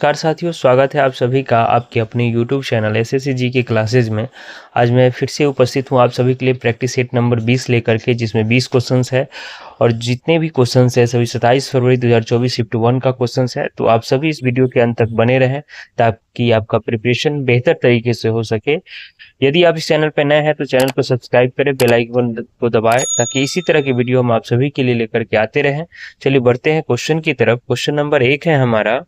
नमस्कार साथियों, स्वागत है आप सभी का आपके अपने YouTube चैनल एसएससी जी के क्लासेज में। आज मैं फिर से उपस्थित हूँ आप सभी के लिए प्रैक्टिस सेट नंबर 20 लेकर के, जिसमें 20 क्वेश्चंस है और जितने भी क्वेश्चंस है सभी 27 फरवरी 2024 शिफ्ट 1 का क्वेश्चंस है। तो आप सभी इस वीडियो के अंत तक बने रहें ताकि आपका प्रिपरेशन बेहतर तरीके से हो सके। यदि आप इस चैनल पर नए हैं तो चैनल को सब्सक्राइब करें, बेल आइकन को दबाएं ताकि इसी तरह की वीडियो हम आप सभी के लिए लेकर के आते रहें। चलिए बढ़ते हैं क्वेश्चन की तरफ। क्वेश्चन नंबर 1 है हमारा,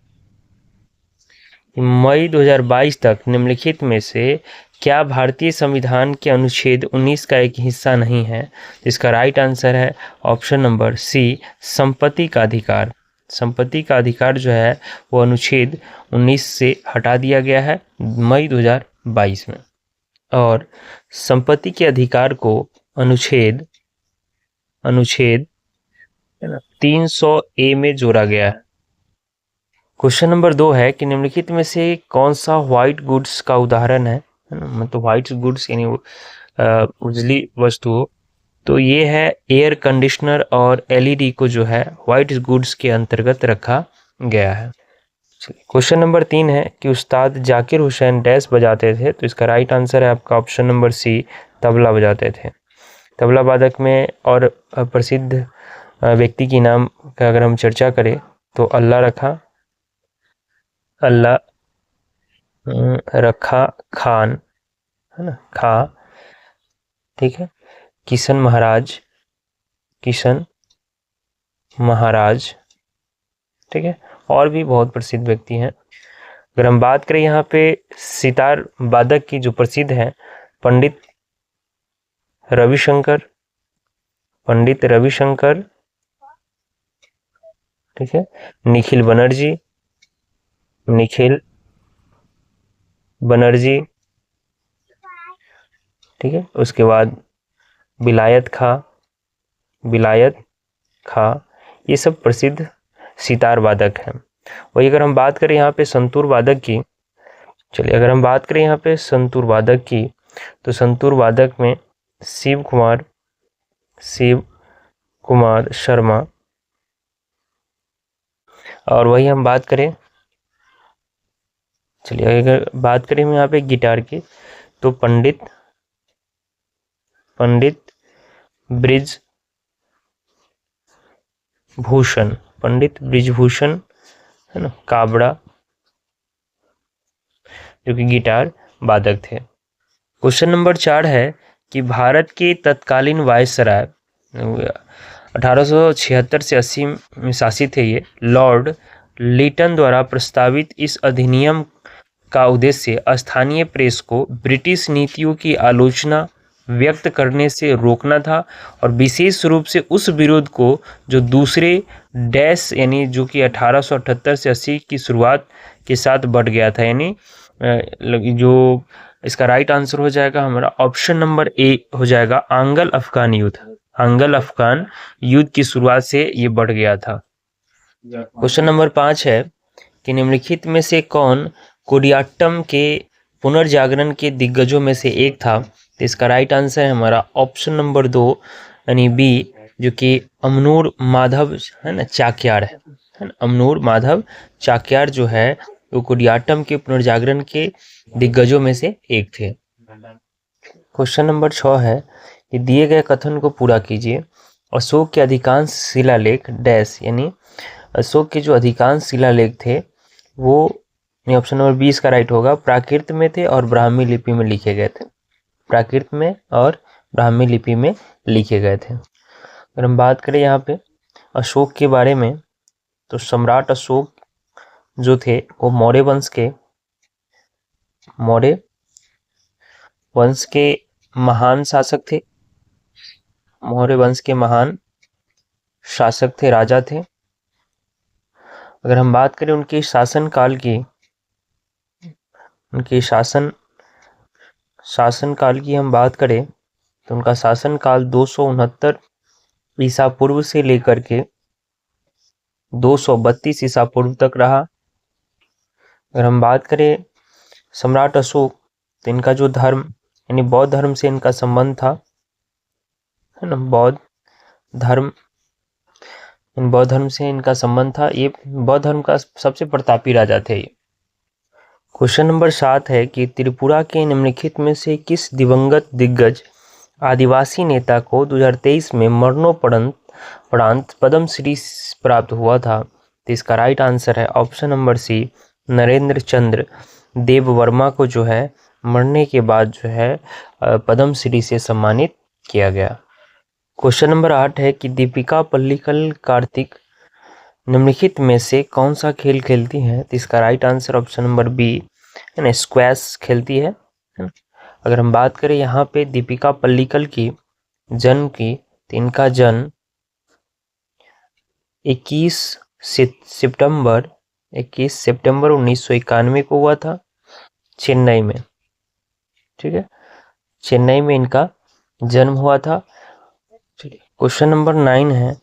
मई 2022 तक निम्नलिखित में से क्या भारतीय संविधान के अनुच्छेद 19 का एक हिस्सा नहीं है? इसका राइट आंसर है ऑप्शन नंबर सी, संपत्ति का अधिकार। संपत्ति का अधिकार जो है वो अनुच्छेद 19 से हटा दिया गया है मई 2022 में, और संपत्ति के अधिकार को अनुच्छेद 300A में जोड़ा गया है। क्वेश्चन नंबर 2 है कि निम्नलिखित में से कौन सा व्हाइट गुड्स का उदाहरण है ना, मतलब व्हाइट गुड्स यानी उजली वस्तु। तो ये है एयर कंडीशनर और एलईडी को जो है व्हाइट गुड्स के अंतर्गत रखा गया है। क्वेश्चन नंबर 3 है कि उस्ताद जाकिर हुसैन डैश बजाते थे। तो इसका राइट आंसर है आपका ऑप्शन नंबर सी, तबला बजाते थे। तबला वादक में और प्रसिद्ध व्यक्ति की नाम का अगर हम चर्चा करें तो अल्लाह रखा खान, है ना, ठीक है, किशन महाराज, ठीक है, और भी बहुत प्रसिद्ध व्यक्ति हैं। अगर हम बात करें यहाँ पे सितार वादक की जो प्रसिद्ध हैं, पंडित रविशंकर, ठीक है, निखिल बनर्जी, ठीक है, उसके बाद बिलायत खां, ये सब प्रसिद्ध सितार वादक हैं। वही अगर हम बात करें यहाँ पे संतूर वादक की, चलिए अगर हम बात करें यहाँ पे संतूर वादक की, तो संतूर वादक में शिव कुमार शर्मा, और वही हम बात करें, चलिए अगर बात करें हम यहाँ पे गिटार की, तो पंडित ब्रिजभूषण, है ना, काबड़ा, जो कि गिटार वादक थे। क्वेश्चन नंबर 4 है कि भारत के तत्कालीन वायसराय 1876 से 80 में शासित है ये लॉर्ड लिटन द्वारा प्रस्तावित इस अधिनियम का उद्देश्य स्थानीय प्रेस को ब्रिटिश नीतियों की आलोचना व्यक्त करने से रोकना था, और विशेष रूप से उस विरोध को जो दूसरे डैश यानी जो कि 1878 से 80 की शुरुआत के साथ बढ़ गया था, यानी जो इसका राइट आंसर हो जाएगा हमारा ऑप्शन नंबर ए हो जाएगा, आंग्ल अफगान युद्ध की शुरुआत से ये बढ़ गया था। क्वेश्चन नंबर 5 है कि निम्नलिखित में से कौन कोडियाट्टम के पुनर्जागरण के दिग्गजों में से एक था? तो इसका राइट आंसर है हमारा ऑप्शन नंबर 2 यानी बी, जो कि अमनूर माधव, है ना, चाक्यार है ना, अमनूर माधव चाक्यार जो है वो कोडियाट्टम के पुनर्जागरण के दिग्गजों में से एक थे। क्वेश्चन नंबर 6 है कि दिए गए कथन को पूरा कीजिए। अशोक के अधिकांश शिलालेख डैश, यानी अशोक के जो अधिकांश शिलालेख थे वो ऑप्शन नंबर 20 का राइट होगा, प्राकृत में थे और ब्राह्मी लिपि में लिखे गए थे। प्राकृत में और ब्राह्मी लिपि में लिखे गए थे। अगर हम बात करें यहाँ पे अशोक के बारे में, तो सम्राट अशोक जो थे वो मौर्य वंश के महान शासक थे। मौर्य वंश के महान शासक थे, राजा थे। अगर हम बात करें उनके शासनकाल की, शासनकाल की हम बात करें तो उनका शासनकाल 269 ईसा पूर्व से लेकर के 232 ईसा पूर्व तक रहा। अगर हम बात करें सम्राट अशोक, तो इनका जो धर्म यानी बौद्ध धर्म से इनका संबंध था, है ना, बौद्ध धर्म से इनका संबंध था। ये बौद्ध धर्म का सबसे प्रतापी राजा थे ये। क्वेश्चन नंबर 7 है कि त्रिपुरा के निम्नलिखित में से किस दिवंगत दिग्गज आदिवासी नेता को 2023 में मरणोपरांत पद्मश्री प्राप्त हुआ था? तो इसका राइट आंसर है ऑप्शन नंबर सी, नरेंद्र चंद्र देव वर्मा को जो है मरने के बाद जो है पद्मश्री से सम्मानित किया गया। क्वेश्चन नंबर 8 है कि दीपिका पल्लिकल कार्तिक निम्नलिखित में से कौन सा खेल खेलती हैं? तो इसका right answer option number B है ना, स्क्वैश खेलती है ना? अगर हम बात करें यहाँ पे दीपिका पल्लिकल की जन्म की, तो इनका जन्म 21 सितंबर 1991 को हुआ था चेन्नई में। ठीक है, चेन्नई में इनका जन्म हुआ था। चलिए, क्वेश्चन नंबर 9 है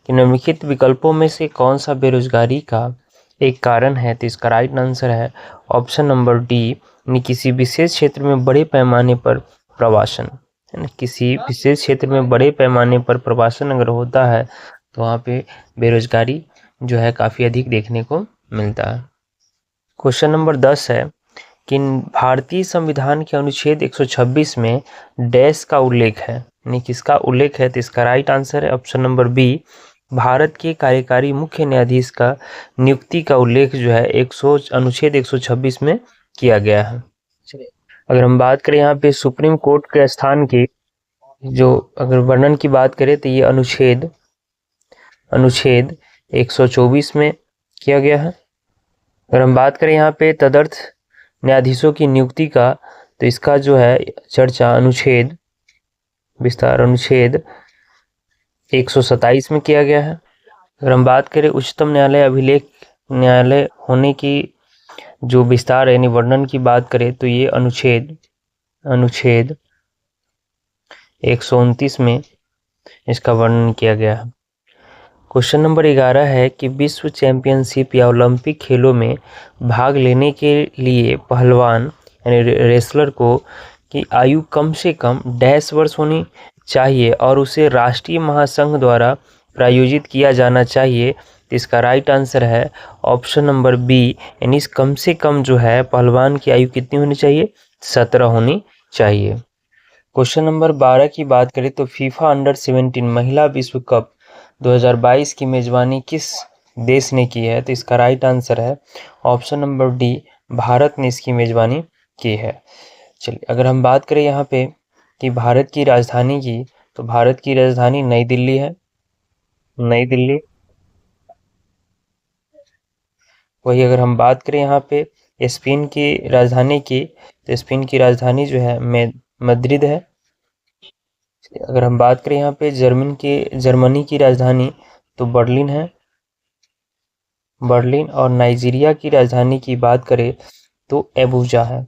कि निम्नलिखित विकल्पों में से कौन सा बेरोजगारी का एक कारण है? तो इसका राइट आंसर है ऑप्शन नंबर डी, किसी विशेष क्षेत्र में बड़े पैमाने पर प्रवासन, है ना। किसी विशेष क्षेत्र में बड़े पैमाने पर प्रवासन अगर होता है तो वहाँ पे बेरोजगारी जो है काफ़ी अधिक देखने को मिलता है। क्वेश्चन नंबर 10 है कि भारतीय संविधान के अनुच्छेद 126 में डैश का उल्लेख है, यानी किसका उल्लेख है? तो इसका राइट आंसर है ऑप्शन नंबर बी, भारत के कार्यकारी मुख्य न्यायाधीश का नियुक्ति का उल्लेख जो है अनुच्छेद 126 में किया गया है। अगर हम बात करें यहाँ पे सुप्रीम कोर्ट के स्थान की जो अगर वर्णन की बात करें तो ये अनुच्छेद 124 में किया गया है। अगर हम बात करें यहाँ पे तदर्थ न्यायाधीशों की नियुक्ति का, तो इसका जो है चर्चा अनुच्छेद 127 में किया गया है। अगर हम बात करें उच्चतम न्यायालय अभिलेख न्यायालय होने की जो विस्तार यानी वर्णन की बात करें तो ये अनुच्छेद 129 में इसका वर्णन किया गया है। क्वेश्चन नंबर 11 है कि विश्व चैंपियनशिप या ओलंपिक खेलों में भाग लेने के लिए पहलवान यानी रेसलर को की आयु कम से कम डैश वर्ष होनी चाहिए और उसे राष्ट्रीय महासंघ द्वारा प्रायोजित किया जाना चाहिए। तो इसका राइट आंसर है ऑप्शन नंबर बी, यानी कम से कम जो है पहलवान की आयु कितनी होनी चाहिए? 17 होनी चाहिए। क्वेश्चन नंबर 12 की बात करें तो फीफा अंडर 17 महिला विश्व कप 2022 की मेजबानी किस देश ने की है? तो इसका राइट आंसर है ऑप्शन नंबर डी, भारत ने इसकी मेजबानी की है। चलिए, अगर हम बात करें यहाँ पे कि भारत की राजधानी की, तो भारत की राजधानी नई दिल्ली है, नई दिल्ली। वही अगर हम बात करें यहाँ पे स्पेन की राजधानी की, तो स्पेन की राजधानी जो है मैड्रिड है। अगर हम बात करें यहाँ पे जर्मनी की राजधानी तो बर्लिन है, बर्लिन। और नाइजीरिया की राजधानी की बात करें तो एबूजा है,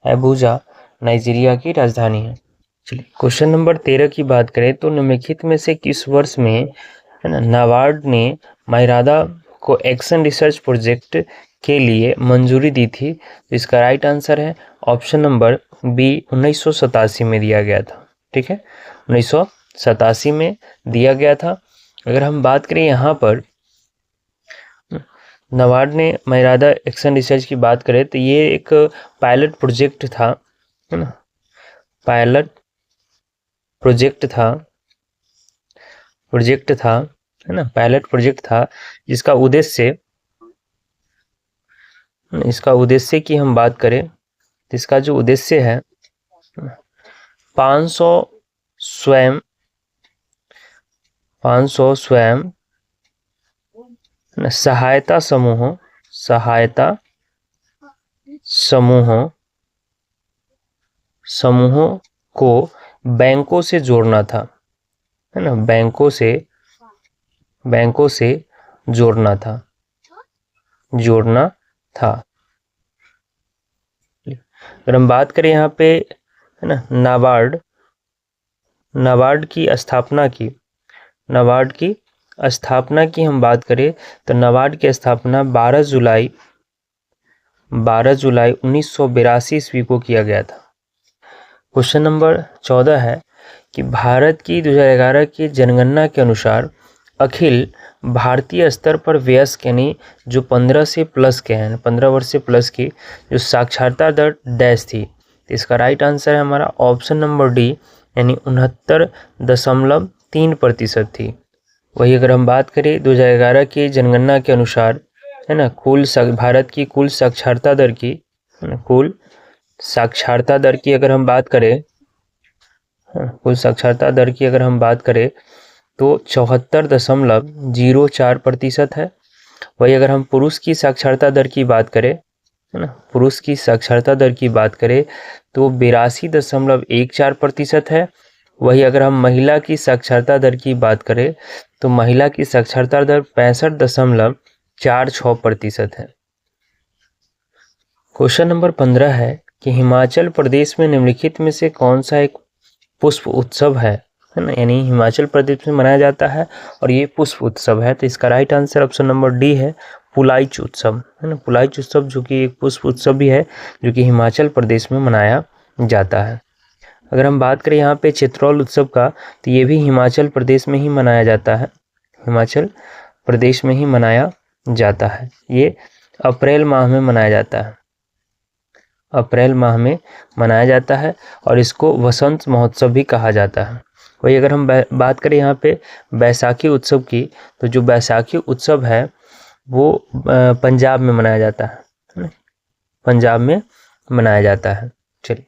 एबूजा नाइजीरिया की राजधानी है। चलिए, क्वेश्चन नंबर 13 की बात करें तो निम्नलिखित में से किस वर्ष में है ना नाबार्ड ने मायरादा को एक्शन रिसर्च प्रोजेक्ट के लिए मंजूरी दी थी? तो इसका राइट आंसर है ऑप्शन नंबर बी, 1987 में दिया गया था। ठीक है, 1987 में दिया गया था। अगर हम बात करें यहाँ पर नाबार्ड ने मायरादा एक्शन रिसर्च की बात करें तो ये एक पायलट प्रोजेक्ट था, है ना, पायलट प्रोजेक्ट था, है ना, पायलट प्रोजेक्ट था जिसका उद्देश्य की हम बात करें तो इसका जो उद्देश्य है 500 स्वयं सहायता समूहों को बैंकों से जोड़ना था, है ना, बैंकों से जोड़ना था। अगर हम बात करें यहाँ पे है ना नाबार्ड की स्थापना की हम बात करें तो नाबार्ड की स्थापना 12 जुलाई 1982 ईस्वी को किया गया था। क्वेश्चन नंबर 14 है कि भारत की 2011 की जनगणना के अनुसार अखिल भारतीय स्तर पर वयस्क यानी जो 15 से प्लस के हैं, 15 वर्ष से प्लस की जो साक्षरता दर डैश थी, तो इसका राइट आंसर है हमारा ऑप्शन नंबर डी यानी 69.3% थी। वही अगर हम बात करें 2011 की जनगणना के अनुसार है ना, भारत की कुल साक्षरता दर की, है ना, कुल साक्षरता दर की अगर हम बात करें, कुल साक्षरता दर की अगर हम बात करें तो 74.04% है। वही अगर हम पुरुष की साक्षरता दर की बात करें, है ना, पुरुष की साक्षरता दर की बात करें तो 82.14% है। वही अगर हम महिला की साक्षरता दर की बात करें तो महिला की साक्षरता दर 65.46% है। क्वेश्चन नंबर 15 है कि हिमाचल प्रदेश में निम्नलिखित में से कौन सा एक पुष्प उत्सव है ना, यानी हिमाचल प्रदेश में मनाया जाता है और ये पुष्प उत्सव है। तो इसका right answer option number D है पुलाइच उत्सव, है ना, पुलाइच उत्सव जो कि एक पुष्प उत्सव भी है जो कि हिमाचल प्रदेश में मनाया जाता है। अगर हम बात करें यहाँ पे चित्रौल उत्सव का, तो ये भी हिमाचल प्रदेश में ही मनाया जाता है, हिमाचल प्रदेश में ही मनाया जाता है। ये अप्रैल माह में मनाया जाता है, अप्रैल माह में मनाया जाता है और इसको वसंत महोत्सव भी कहा जाता है। वही अगर हम बात करें यहाँ पे बैसाखी उत्सव की, तो जो बैसाखी उत्सव है वो पंजाब में मनाया जाता है, पंजाब में मनाया जाता है। चलिए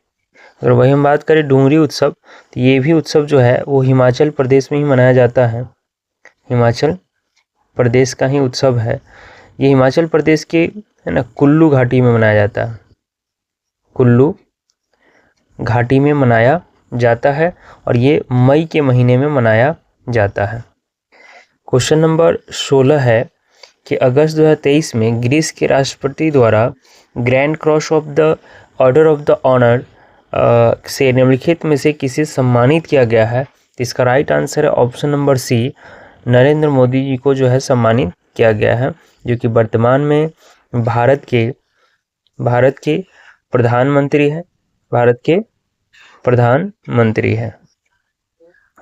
अगर वही हम बात करें डूंगरी उत्सव, तो ये भी उत्सव जो है वो हिमाचल प्रदेश में ही मनाया जाता है, हिमाचल प्रदेश का ही उत्सव है। ये हिमाचल प्रदेश के, है ना, कुल्लू घाटी में मनाया जाता है, कुल्लू घाटी में मनाया जाता है और ये मई के महीने में मनाया जाता है। क्वेश्चन नंबर 16 है कि अगस्त 2023 में ग्रीस के राष्ट्रपति द्वारा Grand Cross of the Order of the Honour से निम्नलिखित में से किसे सम्मानित किया गया है। तो इसका राइट आंसर है option number C, Narendra Modi ji को जो है सम्मानित किया गया है, जो कि वर्तमान में भारत के प्रधानमंत्री है, भारत के प्रधानमंत्री है।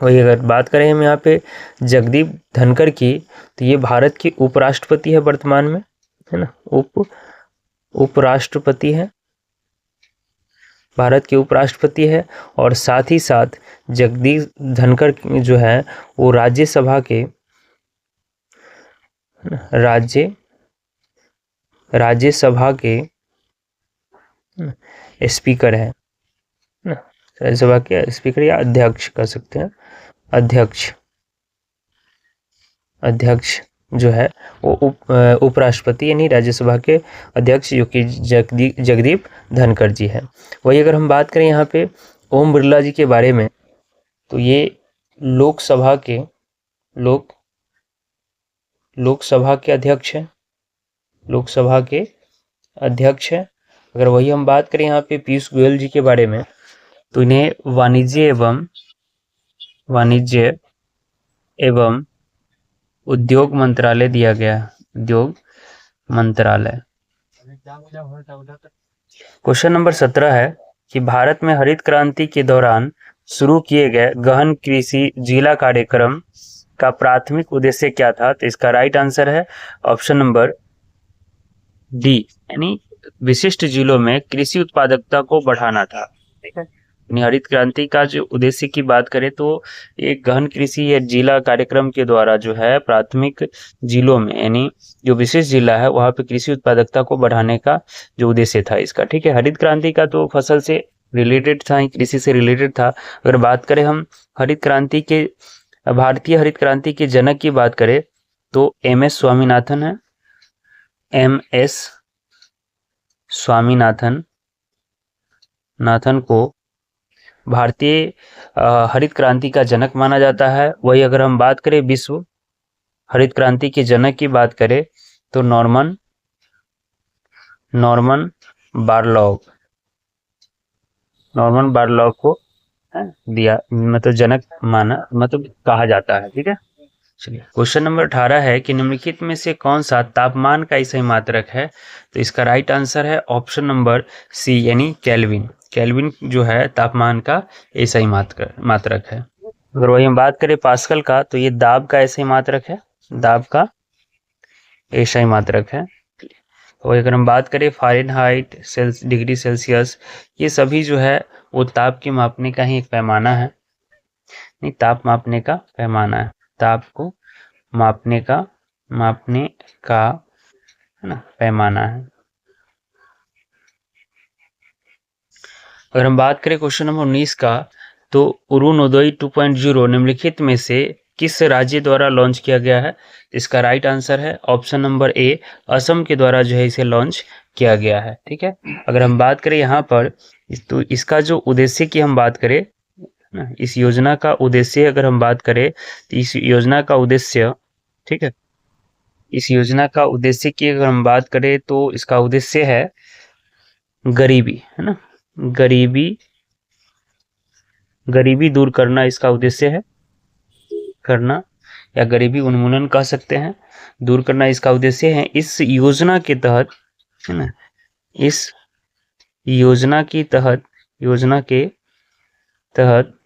वही अगर बात करें हम यहाँ पे जगदीप धनखड़ की, तो ये भारत के उपराष्ट्रपति है वर्तमान में, है ना, उपराष्ट्रपति है, भारत के उपराष्ट्रपति है। और साथ ही साथ जगदीप धनखड़ जो है वो राज्यसभा के स्पीकर है, राज्यसभा के स्पीकर या अध्यक्ष कह सकते हैं, अध्यक्ष जो है वो उपराष्ट्रपति यानी राज्यसभा के अध्यक्ष जो कि जगदीप धनखड़ जी है। वही अगर हम बात करें यहाँ पे ओम बिरला जी के बारे में, तो ये लोकसभा के अध्यक्ष हैं, लोकसभा के अध्यक्ष है। अगर वही हम बात करें यहाँ पे पीयूष गोयल जी के बारे में, तो इन्हें वाणिज्य एवं उद्योग मंत्रालय दिया गया, उद्योग मंत्रालय। क्वेश्चन नंबर 17 है कि भारत में हरित क्रांति के दौरान शुरू किए गए गहन कृषि जिला कार्यक्रम का प्राथमिक उद्देश्य क्या था। तो इसका राइट आंसर है ऑप्शन नंबर डी, यानी विशिष्ट जिलों में कृषि उत्पादकता को बढ़ाना था। ठीक है, यानी हरित क्रांति का जो उद्देश्य की बात करें तो एक गहन कृषि या जिला कार्यक्रम के द्वारा जो है प्राथमिक जिलों में, यानी जो विशेष जिला है वहां पे कृषि उत्पादकता को बढ़ाने का जो उद्देश्य था इसका। ठीक है, हरित क्रांति का तो फसल से रिलेटेड था, कृषि से रिलेटेड था। अगर बात करें हम हरित क्रांति के, भारतीय हरित क्रांति के जनक की बात करें तो MS स्वामीनाथन है, MS स्वामीनाथन को भारतीय हरित क्रांति का जनक माना जाता है। वही अगर हम बात करें विश्व हरित क्रांति के जनक की बात करें तो नॉर्मन बारलॉग को दिया, मतलब जनक माना, मतलब कहा जाता है। ठीक है, चलिए क्वेश्चन नंबर 18 है कि निम्नलिखित में से कौन सा तापमान का सही मात्रक है। तो इसका राइट आंसर है ऑप्शन नंबर सी, यानी केल्विन। केल्विन जो है तापमान का सही मात्रक है। अगर वही हम बात करें पास्कल का, तो ये दाब का ऐसा ही मात्रक है, दाब का ऐसा ही मात्रक है। और अगर हम बात करें फ़ारेनहाइट, डिग्री सेल्सियस, ये सभी जो है वो ताप की मापने का ही एक पैमाना है, नहीं ताप मापने का पैमाना है, ताप को मापने का है ना पैमाना है। अगर हम बात करें क्वेश्चन नंबर 19 का, तो अरुणोदय 2.0 निम्नलिखित में से किस राज्य द्वारा लॉन्च किया गया है? इसका राइट आंसर है ऑप्शन नंबर ए, असम के द्वारा जो है इसे लॉन्च किया गया है। ठीक है, अगर हम बात करें यहाँ पर तो इसका जो उद्देश्य की हम बात करें ना, इस योजना का उद्देश्य अगर हम बात करें तो इस योजना का उद्देश्य, ठीक है, इस योजना का उद्देश्य की अगर हम बात करें तो इसका उद्देश्य है गरीबी, है ना, गरीबी दूर करना इसका उद्देश्य है, करना या गरीबी उन्मूलन कह सकते हैं, दूर करना इसका उद्देश्य है। इस योजना के तहत, है ना, इस योजना के तहत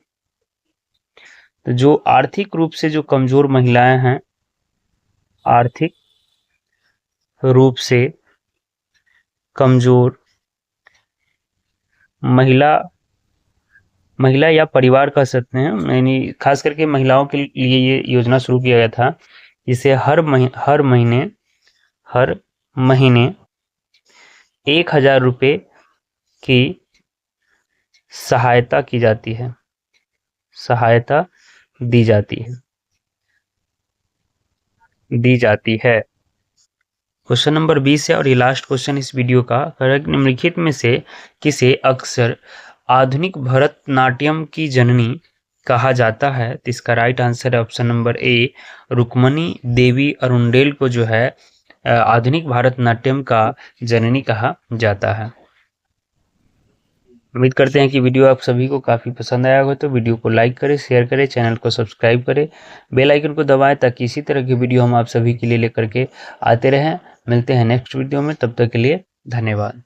जो आर्थिक रूप से जो कमजोर महिलाएं हैं, आर्थिक रूप से कमजोर महिला या परिवार कह सकते हैं, यानी खास करके महिलाओं के लिए ये योजना शुरू किया गया था, जिसे हर महीने 1,000 रुपये की सहायता की जाती है, सहायता दी जाती है। क्वेश्चन नंबर 20 है और ये लास्ट क्वेश्चन इस वीडियो का। निम्नलिखित में से किसे अक्सर आधुनिक भरतनाट्यम की जननी कहा जाता है? तो इसका राइट आंसर है option number A, Rukmini Devi Arundale को जो है आधुनिक भरतनाट्यम का जननी कहा जाता है। उम्मीद करते हैं कि वीडियो आप सभी को काफ़ी पसंद आया होगा, तो वीडियो को लाइक करें, शेयर करें, चैनल को सब्सक्राइब करें, बेल आइकन को दबाएं ताकि इसी तरह की वीडियो हम आप सभी के लिए लेकर के आते रहें। मिलते हैं नेक्स्ट वीडियो में, तब तक के लिए धन्यवाद।